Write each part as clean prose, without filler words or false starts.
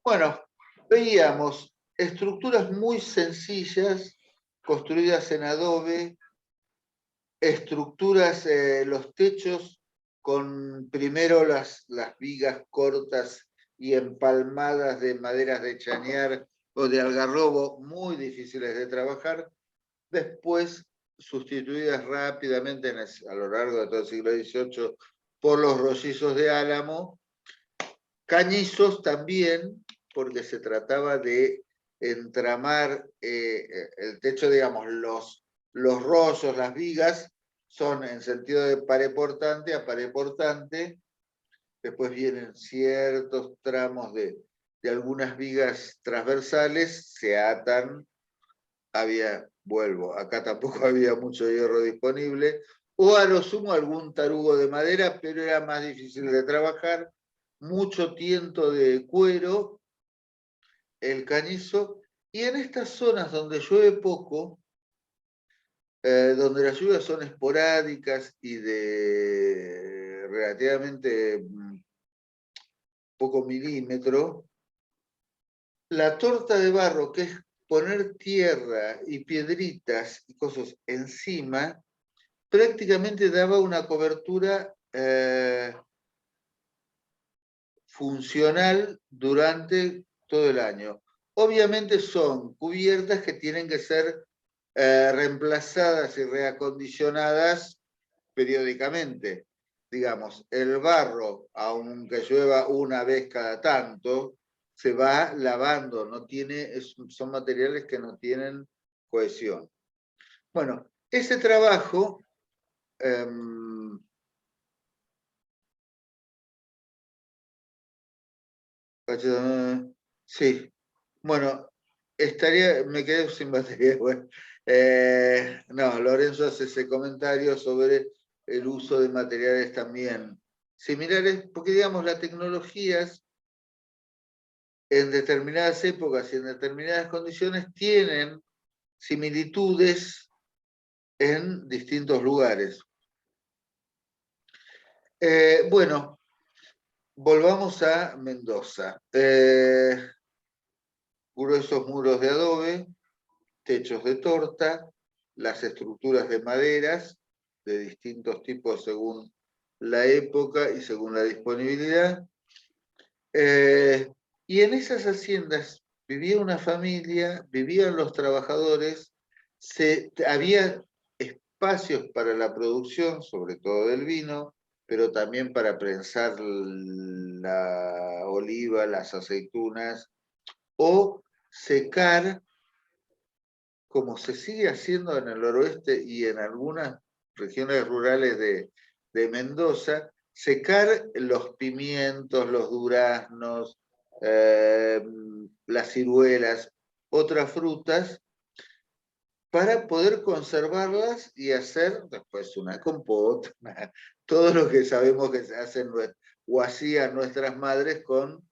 Bueno, veíamos estructuras muy sencillas, construidas en adobe, estructuras, los techos con primero las vigas cortas y empalmadas de maderas de chañar o de algarrobo, muy difíciles de trabajar, después sustituidas rápidamente a lo largo de todo el siglo XVIII por los rollizos de álamo, cañizos también, porque se trataba de entramar el techo, digamos, los rollos, las vigas, son en sentido de pared portante a pared portante. Después vienen ciertos tramos de algunas vigas transversales, se atan, vuelvo, acá tampoco había mucho hierro disponible, o a lo sumo algún tarugo de madera, pero era más difícil de trabajar, mucho tiento de cuero, el cañizo, y en estas zonas donde llueve poco, donde las lluvias son esporádicas y de relativamente poco milímetro, la torta de barro, que es poner tierra y piedritas y cosas encima, prácticamente daba una cobertura funcional durante todo el año. Obviamente son cubiertas que tienen que ser reemplazadas y reacondicionadas periódicamente. Digamos, el barro, aunque llueva una vez cada tanto, se va lavando, no tiene, son materiales que no tienen cohesión. Bueno, ese trabajo sí, bueno, me quedé sin batería. Bueno, no, Lorenzo hace ese comentario sobre el uso de materiales también similares, porque digamos, las tecnologías en determinadas épocas y en determinadas condiciones tienen similitudes en distintos lugares. Bueno, volvamos a Mendoza. Gruesos muros de adobe, techos de torta, las estructuras de maderas de distintos tipos según la época y según la disponibilidad. Y en esas haciendas vivía una familia, vivían los trabajadores, había espacios para la producción, sobre todo del vino, pero también para prensar la oliva, las aceitunas, o secar, como se sigue haciendo en el noroeste y en algunas regiones rurales de Mendoza, secar los pimientos, los duraznos, las ciruelas, otras frutas, para poder conservarlas y hacer después una compota, todo lo que sabemos que se hacen o hacían nuestras madres con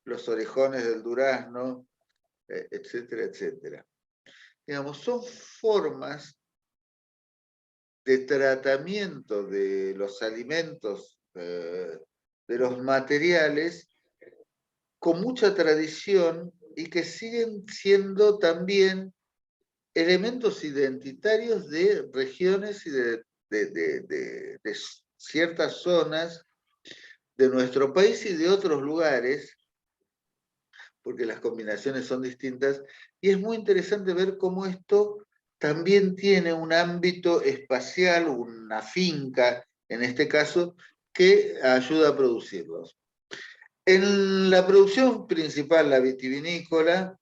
los orejones del durazno, etcétera, etcétera. Digamos, son formas de tratamiento de los alimentos, de los materiales, con mucha tradición y que siguen siendo también elementos identitarios de regiones y de ciertas zonas de nuestro país y de otros lugares, porque las combinaciones son distintas, y es muy interesante ver cómo esto también tiene un ámbito espacial, una finca, en este caso, que ayuda a producirlos. En la producción principal, la vitivinícola,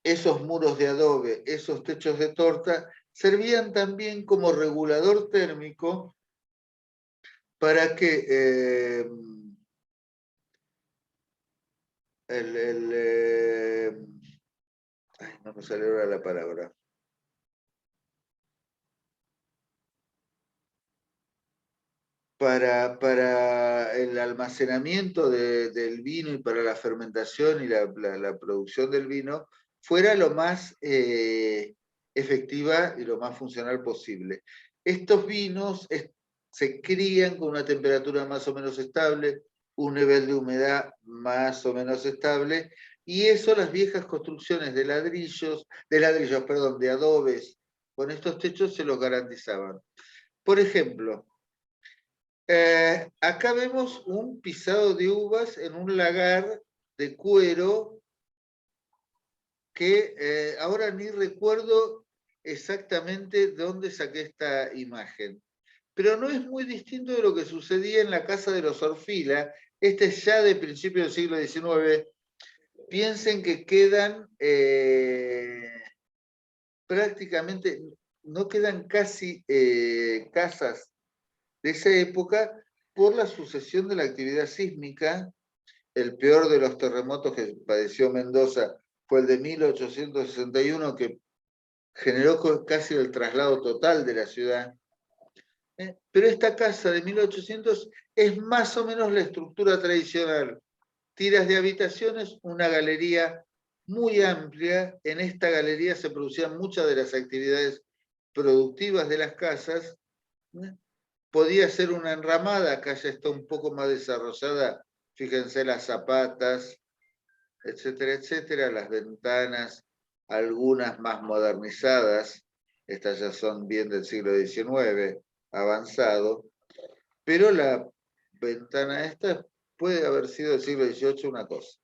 esos muros de adobe, esos techos de torta, servían también como regulador térmico para que no me sale ahora la palabra. Para el almacenamiento del vino y para la fermentación y la producción del vino fuera lo más efectiva y lo más funcional posible. Estos vinos se crían con una temperatura más o menos estable, un nivel de humedad más o menos estable, y eso las viejas construcciones de de adobes, con estos techos se los garantizaban. Por ejemplo, acá vemos un pisado de uvas en un lagar de cuero que ahora ni recuerdo exactamente dónde saqué esta imagen. Pero no es muy distinto de lo que sucedía en la casa de los Orfila. Este es ya de principios del siglo XIX. Piensen que quedan prácticamente, no quedan casi casas de esa época por la sucesión de la actividad sísmica. El peor de los terremotos que padeció Mendoza fue el de 1861, que generó casi el traslado total de la ciudad. Pero esta casa de 1800 es más o menos la estructura tradicional. Tiras de habitaciones, una galería muy amplia. En esta galería se producían muchas de las actividades productivas de las casas. Podía ser una enramada, acá ya está un poco más desarrollada. Fíjense las zapatas, etcétera, etcétera, las ventanas, algunas más modernizadas. Estas ya son bien del siglo XIX, avanzado, pero la ventana esta puede haber sido del siglo XVIII una cosa.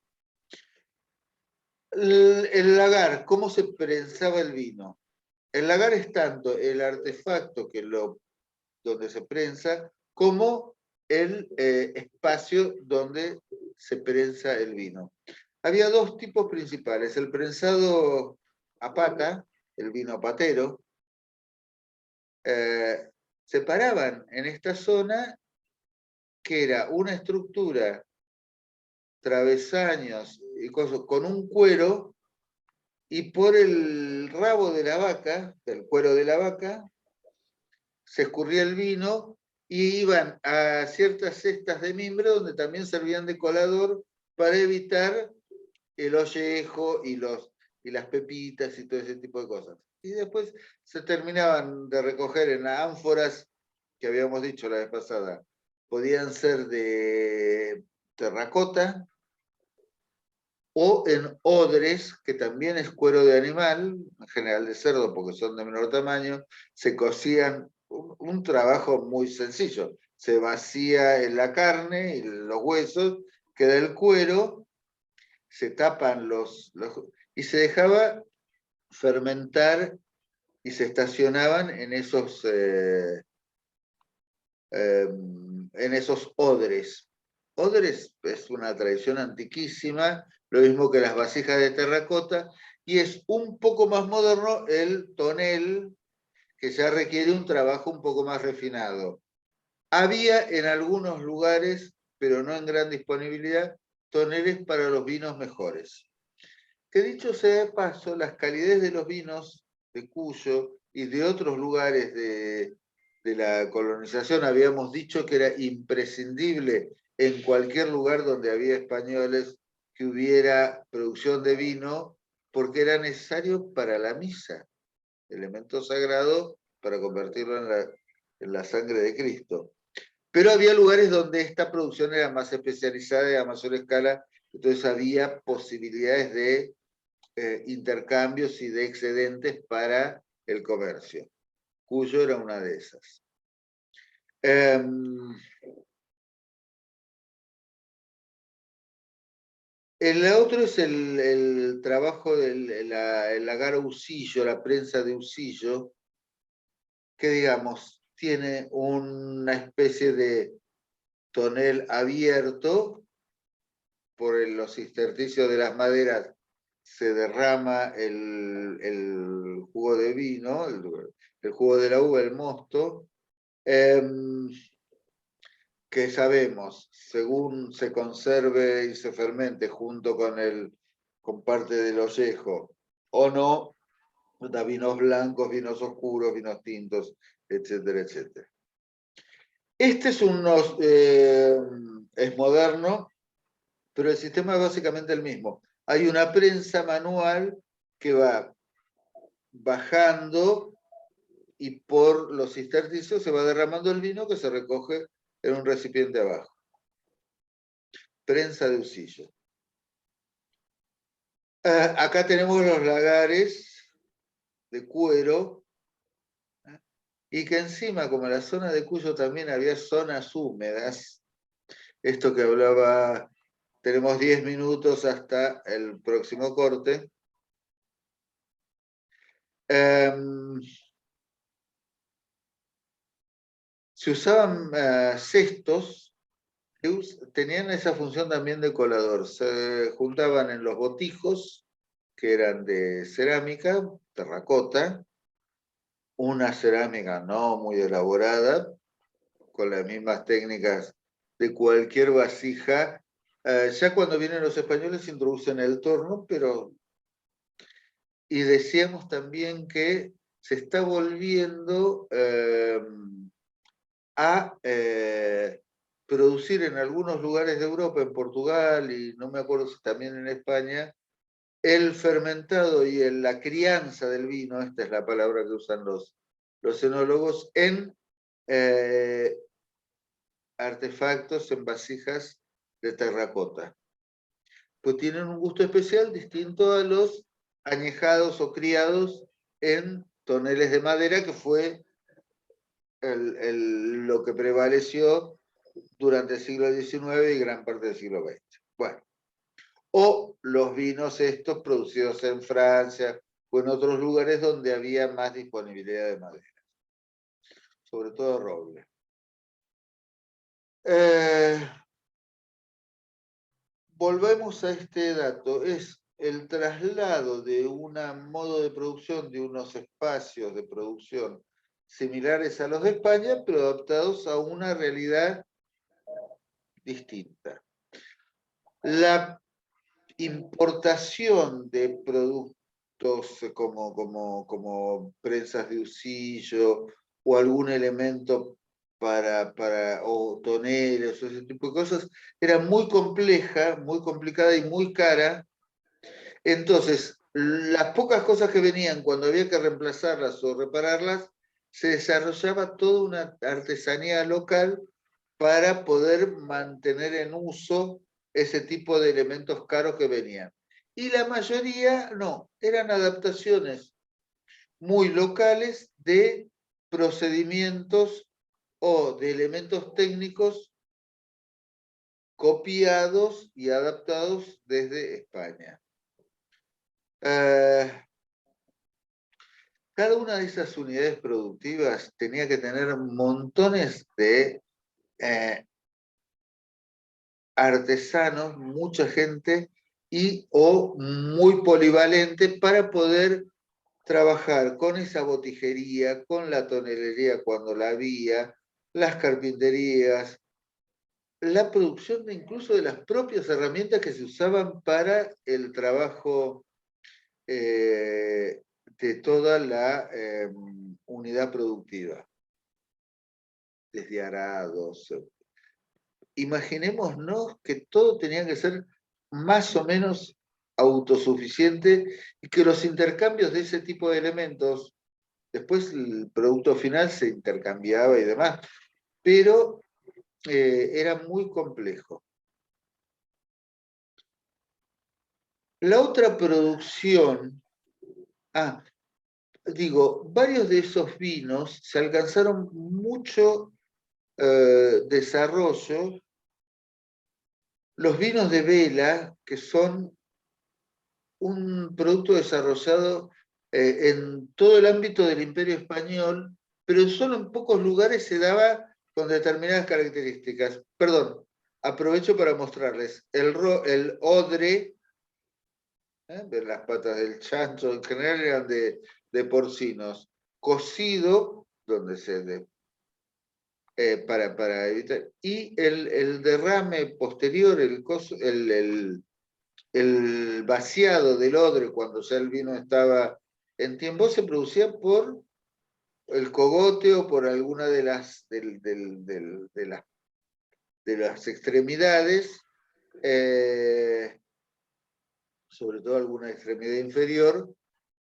El lagar, ¿cómo se prensaba el vino? El lagar es tanto el artefacto donde se prensa como el espacio donde se prensa el vino. Había dos tipos principales, el prensado a pata, el vino patero, se paraban en esta zona que era una estructura, travesaños y cosas, con un cuero, y por el rabo de la vaca, del cuero de la vaca, se escurría el vino y iban a ciertas cestas de mimbre donde también servían de colador para evitar el ollejo y las pepitas y todo ese tipo de cosas. Y después se terminaban de recoger en las ánforas que habíamos dicho la vez pasada. Podían ser de terracota o en odres, que también es cuero de animal, en general de cerdo porque son de menor tamaño, se cocían un trabajo muy sencillo. Se vacía en la carne y los huesos, queda el cuero, se tapan y se dejaba fermentar y se estacionaban en esos odres. Odres es una tradición antiquísima, lo mismo que las vasijas de terracota, y es un poco más moderno el tonel, que ya requiere un trabajo un poco más refinado. Había en algunos lugares, pero no en gran disponibilidad, toneles para los vinos mejores. Que dicho sea de paso, las calidades de los vinos de Cuyo y de otros lugares de la colonización, habíamos dicho que era imprescindible en cualquier lugar donde había españoles que hubiera producción de vino, porque era necesario para la misa, elemento sagrado para convertirlo en la sangre de Cristo. Pero había lugares donde esta producción era más especializada y a mayor escala, entonces había posibilidades de intercambios y de excedentes para el comercio. Cuyo era una de esas. El otro es el trabajo del lagar Usillo, la prensa de Usillo, que digamos tiene una especie de tonel abierto, por los intersticios de las maderas se derrama el jugo de vino, el jugo de la uva, el mosto, que sabemos, según se conserve y se fermente junto con parte del ollejo, o no, da vinos blancos, vinos oscuros, vinos tintos, etcétera, etcétera. Este es moderno, pero el sistema es básicamente el mismo. Hay una prensa manual que va bajando y por los intersticios se va derramando el vino que se recoge en un recipiente abajo. Prensa de usillo. Acá tenemos los lagares de cuero, y que encima, como en la zona de Cuyo también había zonas húmedas, esto que hablaba, tenemos 10 minutos hasta el próximo corte. Se usaban cestos que tenían esa función también de colador. Se juntaban en los botijos, que eran de cerámica, terracota, una cerámica no muy elaborada, con las mismas técnicas de cualquier vasija. Ya cuando vienen los españoles introducen el torno, pero... Y decíamos también que se está volviendo a producir en algunos lugares de Europa, en Portugal y no me acuerdo si también en España, el fermentado y la crianza del vino, esta es la palabra que usan los enólogos, en artefactos, en vasijas de terracota. Pues tienen un gusto especial distinto a los añejados o criados en toneles de madera, que fue lo que prevaleció durante el siglo XIX y gran parte del siglo XX. Bueno, o los vinos estos producidos en Francia o en otros lugares donde había más disponibilidad de madera, sobre todo roble. Volvemos a este dato, es el traslado de un modo de producción, de unos espacios de producción similares a los de España, pero adaptados a una realidad distinta. La importación de productos como prensas de usillo o algún elemento o toneles o ese tipo de cosas, era muy compleja, muy complicada y muy cara. Entonces, las pocas cosas que venían cuando había que reemplazarlas o repararlas, se desarrollaba toda una artesanía local para poder mantener en uso ese tipo de elementos caros que venían. Y la mayoría no, eran adaptaciones muy locales de procedimientos o de elementos técnicos copiados y adaptados desde España. Cada una de esas unidades productivas tenía que tener montones de artesanos, mucha gente, o muy polivalente para poder trabajar con esa botijería, con la tonelería cuando la había, las carpinterías, la producción incluso de las propias herramientas que se usaban para el trabajo de toda la unidad productiva, desde arados. Imaginémonos que todo tenía que ser más o menos autosuficiente y que los intercambios de ese tipo de elementos, después el producto final se intercambiaba y demás, pero era muy complejo. La otra producción, varios de esos vinos se alcanzaron mucho desarrollo. Los vinos de vela, que son un producto desarrollado en todo el ámbito del Imperio Español, pero solo en pocos lugares se daba con determinadas características. Perdón, aprovecho para mostrarles el odre, de las patas del chancho, en general eran de porcinos, cocido, donde se para evitar, y el derrame posterior, el vaciado del odre cuando ya el vino estaba en tiempo, se producía por el cogote o por alguna de las extremidades, sobre todo alguna extremidad inferior,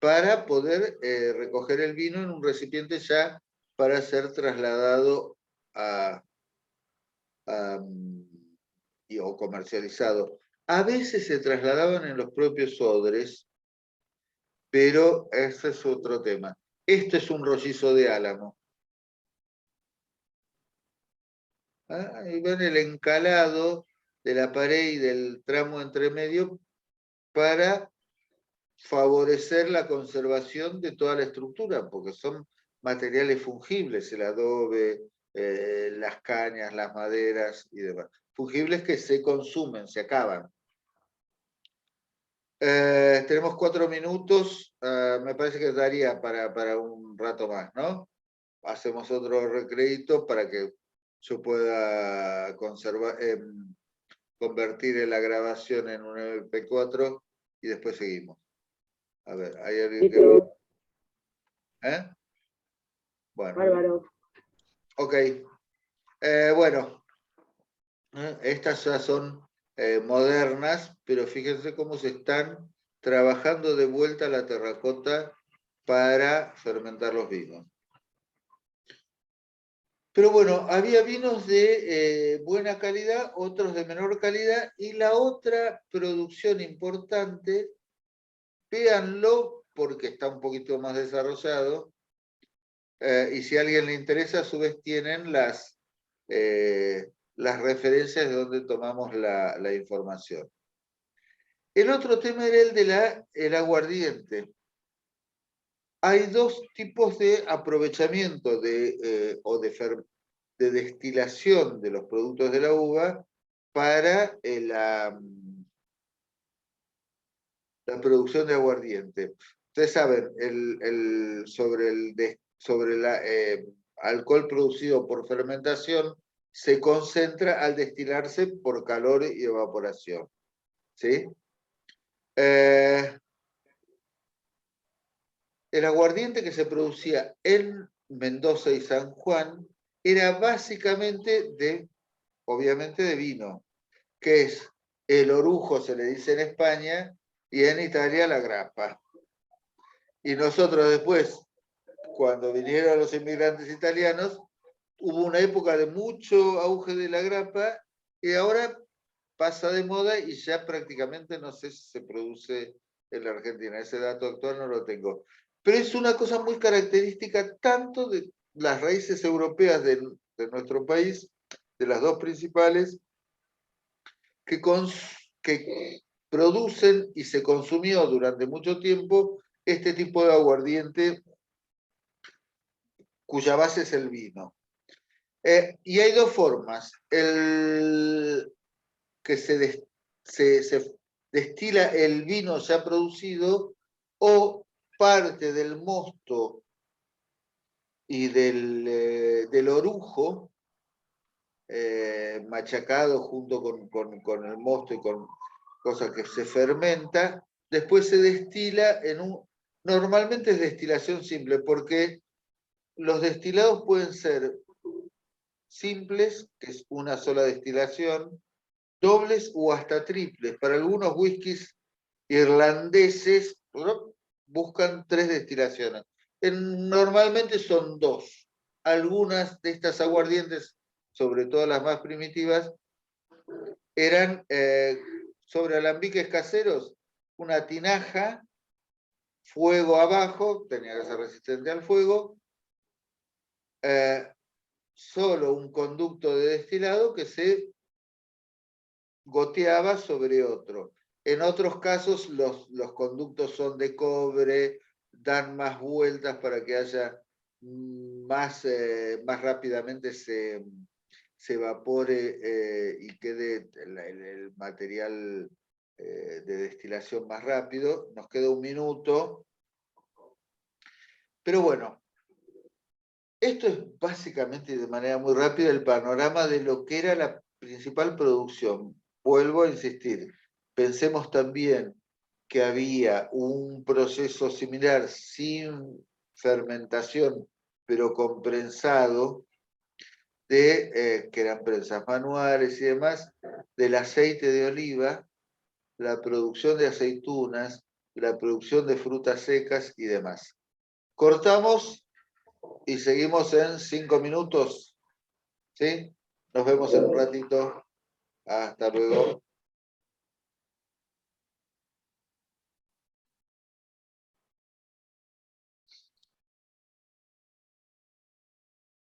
para poder recoger el vino en un recipiente ya para ser trasladado o comercializado. A veces se trasladaban en los propios odres, pero ese es otro tema. Esto es un rollizo de álamo. Ahí ven el encalado de la pared y del tramo entre medio para favorecer la conservación de toda la estructura, porque son materiales fungibles, el adobe, las cañas, las maderas y demás. Fungibles que se consumen, se acaban. Tenemos 4 minutos, me parece que daría para un rato más, ¿no? Hacemos otro recreito para que yo pueda convertir en la grabación en un MP4 y después seguimos. A ver, ¿hay alguien que... ¿Eh? Bueno. Bárbaro. Ok. Bueno, estas ya son modernas, pero fíjense cómo se están trabajando de vuelta la terracota para fermentar los vinos. Pero bueno, había vinos de buena calidad, otros de menor calidad, y la otra producción importante, véanlo porque está un poquito más desarrollado, y si a alguien le interesa, a su vez tienen las referencias de donde tomamos la información. El otro tema era el aguardiente. Hay dos tipos de aprovechamiento o de destilación de los productos de la uva para la producción de aguardiente. Ustedes saben, sobre el alcohol producido por fermentación se concentra al destilarse por calor y evaporación. ¿Sí? El aguardiente que se producía en Mendoza y San Juan era básicamente obviamente de vino, que es el orujo, se le dice en España, y en Italia la grappa. Y nosotros después, cuando vinieron los inmigrantes italianos, hubo una época de mucho auge de la grappa y ahora pasa de moda y ya prácticamente no sé si se produce en la Argentina. Ese dato actual no lo tengo. Pero es una cosa muy característica tanto de las raíces europeas de nuestro país, de las dos principales, que producen y se consumió durante mucho tiempo este tipo de aguardiente cuya base es el vino. Y hay dos formas. El que se destila el vino ya producido o parte del mosto y del orujo machacado junto con el mosto y con cosas que se fermenta, después se destila normalmente es destilación simple, porque los destilados pueden ser simples, que es una sola destilación, dobles o hasta triples. Para algunos whiskies irlandeses buscan 3 destilaciones. Normalmente son 2. Algunas de estas aguardientes, sobre todo las más primitivas, eran sobre alambiques caseros, una tinaja, fuego abajo, tenía que ser resistente al fuego, solo un conducto de destilado que se goteaba sobre otro. En otros casos los conductos son de cobre, dan más vueltas para que haya más rápidamente se evapore y quede el material de destilación más rápido. Nos queda 1 minuto. Pero bueno, esto es básicamente de manera muy rápida el panorama de lo que era la principal producción. Vuelvo a insistir, pensemos también que había un proceso similar sin fermentación, pero con prensado, que eran prensas manuales y demás, del aceite de oliva, la producción de aceitunas, la producción de frutas secas y demás. Cortamos y seguimos en 5 minutos. ¿Sí? Nos vemos en un ratito. Hasta luego.